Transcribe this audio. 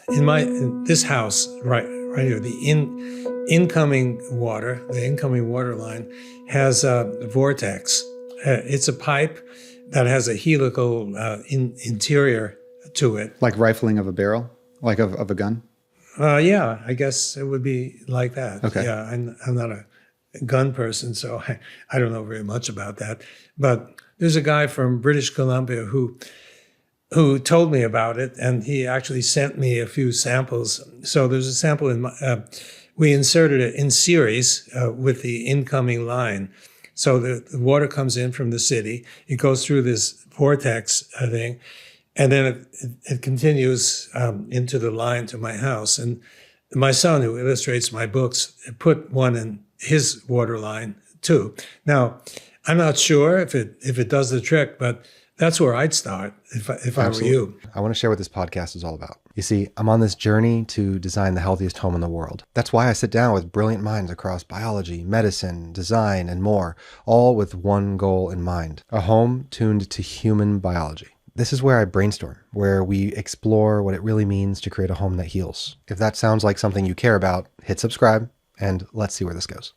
in this house, right here, the incoming water line has a vortex. It's a pipe that has a helical interior to it. Like rifling of a barrel, like of a gun? Yeah, I guess it would be like that. Okay. Yeah, I'm not a gun person, so I don't know very much about that. But there's a guy from British Columbia who told me about it, and he actually sent me a few samples. So there's a sample we inserted it in series with the incoming line. So the water comes in from the city, it goes through this vortex thing, and then it continues into the line to my house. And my son, who illustrates my books, put one in his water line too. Now, I'm not sure if it does the trick, but that's where I'd start if I were you. I want to share what this podcast is all about. You see, I'm on this journey to design the healthiest home in the world. That's why I sit down with brilliant minds across biology, medicine, design, and more, all with one goal in mind: a home tuned to human biology. This is where I brainstorm, where we explore what it really means to create a home that heals. If that sounds like something you care about, hit subscribe, and let's see where this goes.